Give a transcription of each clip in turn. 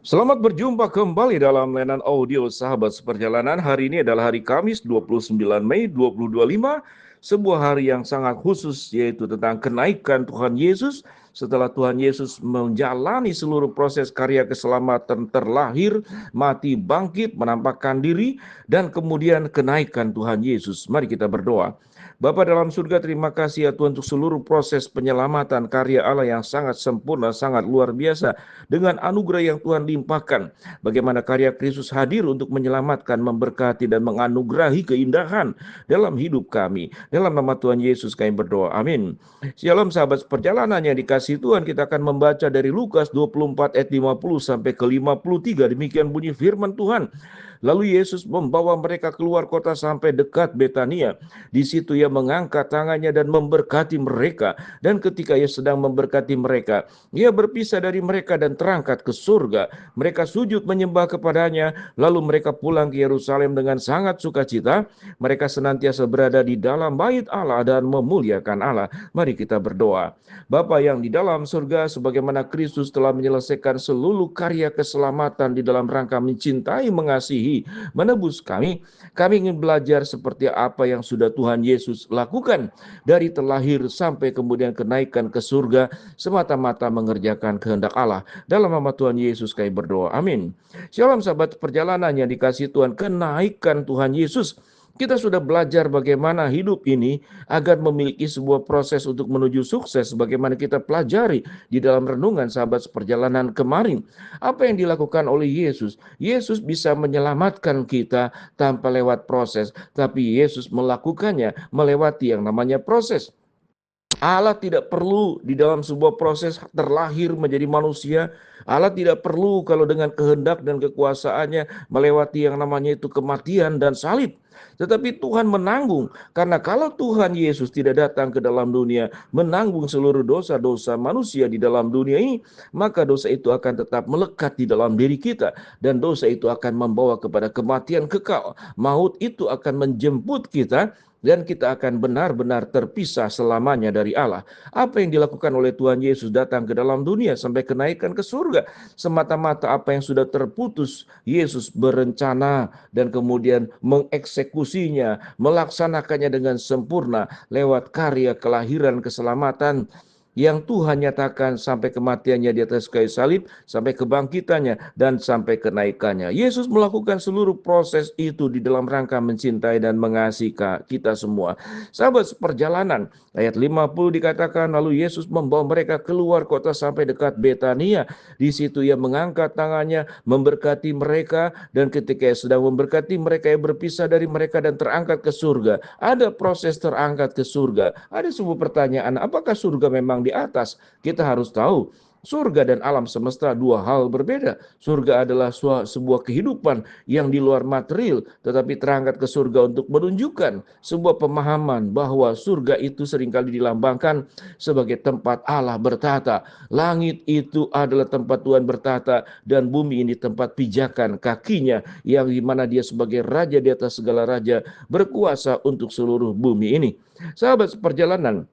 Selamat berjumpa kembali dalam layanan audio Sahabat Seperjalanan. Hari ini adalah hari Kamis 29 Mei 2025, sebuah hari yang sangat khusus, yaitu tentang kenaikan Tuhan Yesus. Setelah Tuhan Yesus menjalani seluruh proses karya keselamatan, terlahir, mati, bangkit, menampakkan diri, dan kemudian kenaikan Tuhan Yesus. Mari kita berdoa. Bapa dalam surga, terima kasih ya Tuhan untuk seluruh proses penyelamatan karya Allah yang sangat sempurna, sangat luar biasa. Dengan anugerah yang Tuhan limpahkan, bagaimana karya Kristus hadir untuk menyelamatkan, memberkati, dan menganugerahi keindahan dalam hidup kami. Dalam nama Tuhan Yesus kami berdoa, amin. Shalom sahabat perjalanan yang dikasihi Tuhan, kita akan membaca dari Lukas 24 ayat 50 sampai ke 53. Demikian bunyi firman Tuhan. Lalu Yesus membawa mereka keluar kota sampai dekat Betania. Di situ ia mengangkat tangannya dan memberkati mereka. Dan ketika ia sedang memberkati mereka, ia berpisah dari mereka dan terangkat ke surga. Mereka sujud menyembah kepadanya, lalu mereka pulang ke Yerusalem dengan sangat sukacita. Mereka senantiasa berada di dalam bait Allah dan memuliakan Allah. Mari kita berdoa. Bapa yang di dalam surga, sebagaimana Kristus telah menyelesaikan seluruh karya keselamatan di dalam rangka mencintai, mengasihi, menebus kami ingin belajar seperti apa yang sudah Tuhan Yesus lakukan dari terlahir sampai kemudian kenaikan ke surga, semata-mata mengerjakan kehendak Allah. Dalam nama Tuhan Yesus kami berdoa, amin. Shalom sahabat perjalanan yang dikasihi Tuhan, kenaikan Tuhan Yesus. Kita sudah belajar bagaimana hidup ini agar memiliki sebuah proses untuk menuju sukses, bagaimana kita pelajari di dalam renungan sahabat seperjalanan kemarin. Apa yang dilakukan oleh Yesus? Yesus bisa menyelamatkan kita tanpa lewat proses, tapi Yesus melakukannya melewati yang namanya proses. Allah tidak perlu di dalam sebuah proses terlahir menjadi manusia. Allah tidak perlu kalau dengan kehendak dan kekuasaannya melewati yang namanya itu kematian dan salib. Tetapi Tuhan menanggung, karena kalau Tuhan Yesus tidak datang ke dalam dunia menanggung seluruh dosa-dosa manusia di dalam dunia ini, maka dosa itu akan tetap melekat di dalam diri kita, dan dosa itu akan membawa kepada kematian kekal. Maut itu akan menjemput kita, dan kita akan benar-benar terpisah selamanya dari Allah. Apa yang dilakukan oleh Tuhan Yesus datang ke dalam dunia sampai kenaikan ke surga, semata-mata apa yang sudah terputus, Yesus berencana dan kemudian mengeksekusinya, melaksanakannya dengan sempurna lewat karya kelahiran keselamatan yang Tuhan nyatakan sampai kematiannya di atas kayu salib, sampai kebangkitannya, dan sampai kenaikannya. Yesus melakukan seluruh proses itu di dalam rangka mencintai dan mengasihi kita semua. Sahabat seperjalanan, ayat 50 dikatakan, lalu Yesus membawa mereka keluar kota sampai dekat Betania. Di situ ia mengangkat tangannya, memberkati mereka, dan ketika ia sedang memberkati mereka, ia berpisah dari mereka dan terangkat ke surga. Ada proses terangkat ke surga. Ada sebuah pertanyaan, apakah surga memang di atas? Kita harus tahu, surga dan alam semesta dua hal berbeda. Surga adalah sebuah kehidupan yang di luar material, tetapi terangkat ke surga untuk menunjukkan sebuah pemahaman bahwa surga itu seringkali dilambangkan sebagai tempat Allah bertata. Langit itu adalah tempat Tuhan bertata, dan bumi ini tempat pijakan kakinya, yang dimana dia sebagai raja di atas segala raja, berkuasa untuk seluruh bumi ini. Sahabat seperjalanan,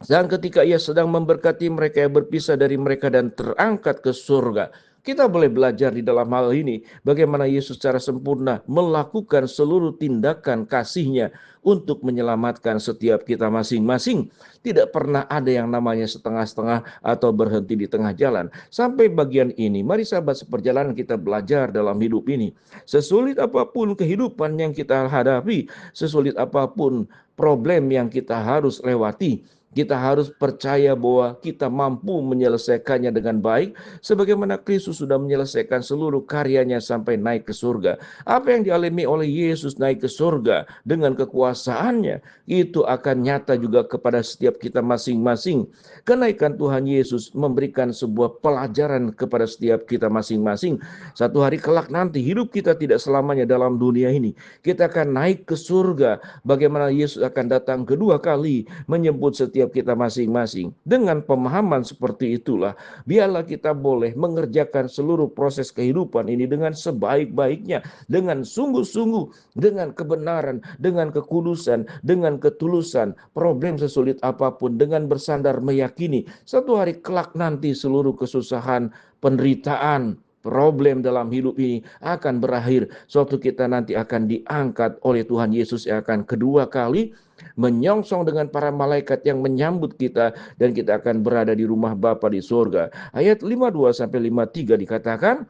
dan ketika ia sedang memberkati mereka, ia berpisah dari mereka dan terangkat ke surga. Kita boleh belajar di dalam hal ini bagaimana Yesus secara sempurna melakukan seluruh tindakan kasih-Nya untuk menyelamatkan setiap kita masing-masing. Tidak pernah ada yang namanya setengah-setengah atau berhenti di tengah jalan. Sampai bagian ini, mari sahabat seperjalanan kita belajar dalam hidup ini. Sesulit apapun kehidupan yang kita hadapi, sesulit apapun problem yang kita harus lewati, kita harus percaya bahwa kita mampu menyelesaikannya dengan baik, sebagaimana Kristus sudah menyelesaikan seluruh karyanya sampai naik ke surga. Apa yang dialami oleh Yesus naik ke surga dengan kekuasaannya, itu akan nyata juga kepada setiap kita masing-masing. Kenaikan Tuhan Yesus memberikan sebuah pelajaran kepada setiap kita masing-masing. Satu hari kelak nanti, hidup kita tidak selamanya dalam dunia ini. Kita akan naik ke surga. Bagaimana Yesus akan datang kedua kali menjemput setiap kita masing-masing. Dengan pemahaman seperti itulah, biarlah kita boleh mengerjakan seluruh proses kehidupan ini dengan sebaik-baiknya, dengan sungguh-sungguh, dengan kebenaran, dengan kekudusan, dengan ketulusan. Problem sesulit apapun, dengan bersandar meyakini satu hari kelak nanti seluruh kesusahan, penderitaan, problem dalam hidup ini akan berakhir. Suatu kita nanti akan diangkat oleh Tuhan Yesus yang akan kedua kali menyongsong dengan para malaikat yang menyambut kita, dan kita akan berada di rumah Bapa di surga. Ayat 52 sampai 53 dikatakan,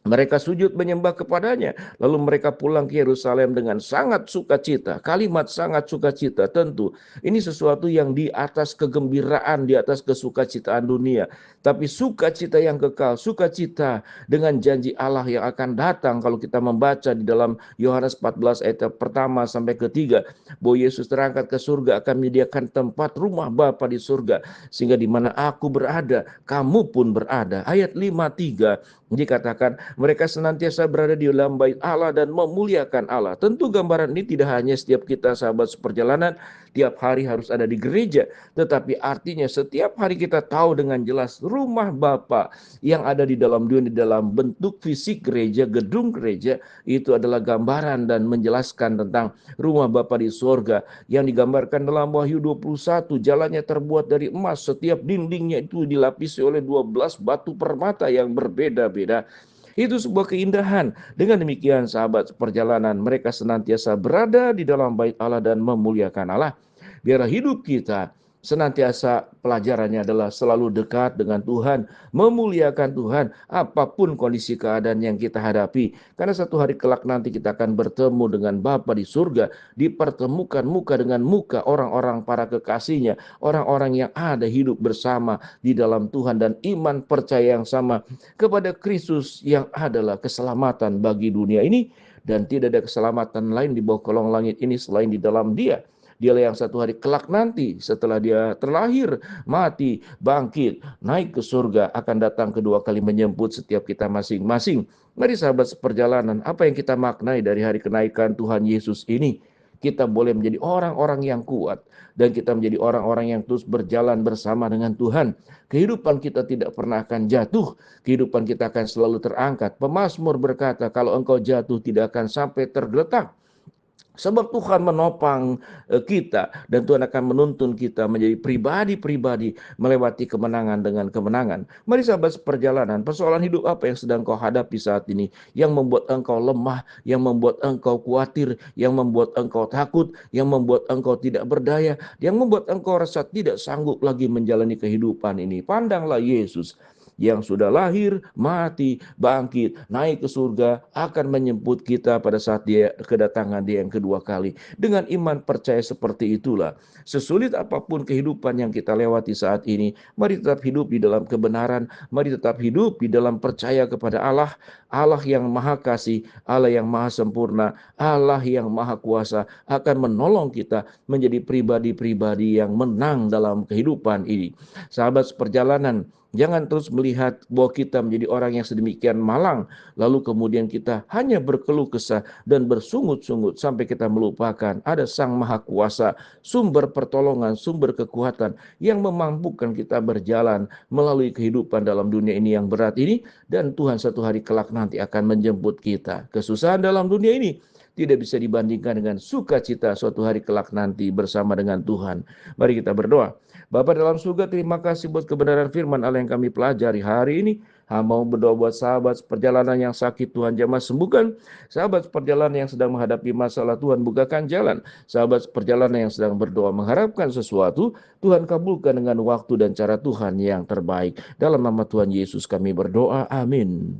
mereka sujud menyembah kepadanya. Lalu mereka pulang ke Yerusalem dengan sangat sukacita. Kalimat sangat sukacita tentu. Ini sesuatu yang di atas kegembiraan, di atas kesukacitaan dunia. Tapi sukacita yang kekal, sukacita dengan janji Allah yang akan datang. Kalau kita membaca di dalam Yohanes 14 ayat pertama sampai ketiga, bahwa Yesus terangkat ke surga akan menyediakan tempat rumah Bapa di surga. Sehingga di mana aku berada, kamu pun berada. Ayat 53 dikatakan mereka senantiasa berada di dalam bait Allah dan memuliakan Allah. Tentu gambaran ini tidak hanya setiap kita sahabat seperjalanan tiap hari harus ada di gereja, tetapi artinya setiap hari kita tahu dengan jelas rumah Bapa yang ada di dalam dunia, di dalam bentuk fisik gereja, gedung gereja, itu adalah gambaran dan menjelaskan tentang rumah Bapa di surga yang digambarkan dalam Wahyu 21. Jalannya terbuat dari emas, setiap dindingnya itu dilapisi oleh 12 batu permata yang berbeda-beda. Itu sebuah keindahan. Dengan demikian sahabat perjalanan, mereka senantiasa berada di dalam bait Allah dan memuliakan Allah. Biarlah hidup kita senantiasa pelajarannya adalah selalu dekat dengan Tuhan, memuliakan Tuhan, apapun kondisi keadaan yang kita hadapi. Karena satu hari kelak nanti kita akan bertemu dengan Bapa di surga, dipertemukan muka dengan muka orang-orang para kekasihnya, orang-orang yang ada hidup bersama di dalam Tuhan dan iman percaya yang sama kepada Kristus yang adalah keselamatan bagi dunia ini, dan tidak ada keselamatan lain di bawah kolong langit ini selain di dalam Dia. Dialah yang satu hari kelak nanti setelah dia terlahir, mati, bangkit, naik ke surga, akan datang kedua kali menjemput setiap kita masing-masing. Mari sahabat seperjalanan, apa yang kita maknai dari hari kenaikan Tuhan Yesus ini? Kita boleh menjadi orang-orang yang kuat, dan kita menjadi orang-orang yang terus berjalan bersama dengan Tuhan. Kehidupan kita tidak pernah akan jatuh, kehidupan kita akan selalu terangkat. Pemazmur berkata, kalau engkau jatuh tidak akan sampai tergeletak. Sebab Tuhan menopang kita, dan Tuhan akan menuntun kita menjadi pribadi-pribadi melewati kemenangan dengan kemenangan. Mari sahabat perjalanan, persoalan hidup apa yang sedang kau hadapi saat ini, yang membuat engkau lemah, yang membuat engkau khawatir, yang membuat engkau takut, yang membuat engkau tidak berdaya, yang membuat engkau rasa tidak sanggup lagi menjalani kehidupan ini. Pandanglah Yesus yang sudah lahir, mati, bangkit, naik ke surga, akan menjemput kita pada saat dia kedatangan dia yang kedua kali. Dengan iman percaya seperti itulah, sesulit apapun kehidupan yang kita lewati saat ini, mari tetap hidup di dalam kebenaran, mari tetap hidup di dalam percaya kepada Allah, Allah yang maha kasih, Allah yang maha sempurna, Allah yang maha kuasa akan menolong kita menjadi pribadi-pribadi yang menang dalam kehidupan ini. Sahabat seperjalanan, jangan terus melihat bahwa kita menjadi orang yang sedemikian malang, lalu kemudian kita hanya berkeluh kesah dan bersungut-sungut sampai kita melupakan ada Sang Maha Kuasa, sumber pertolongan, sumber kekuatan yang memampukan kita berjalan melalui kehidupan dalam dunia ini yang berat ini, dan Tuhan satu hari kelak nanti akan menjemput kita. Kesusahan dalam dunia ini tidak bisa dibandingkan dengan sukacita suatu hari kelak nanti bersama dengan Tuhan. Mari kita berdoa. Bapa dalam surga, terima kasih buat kebenaran firman Allah yang kami pelajari hari ini. Mau berdoa buat sahabat perjalanan yang sakit, Tuhan jamah sembuhkan. Sahabat perjalanan yang sedang menghadapi masalah, Tuhan bukakan jalan. Sahabat perjalanan yang sedang berdoa mengharapkan sesuatu, Tuhan kabulkan dengan waktu dan cara Tuhan yang terbaik. Dalam nama Tuhan Yesus kami berdoa, amin.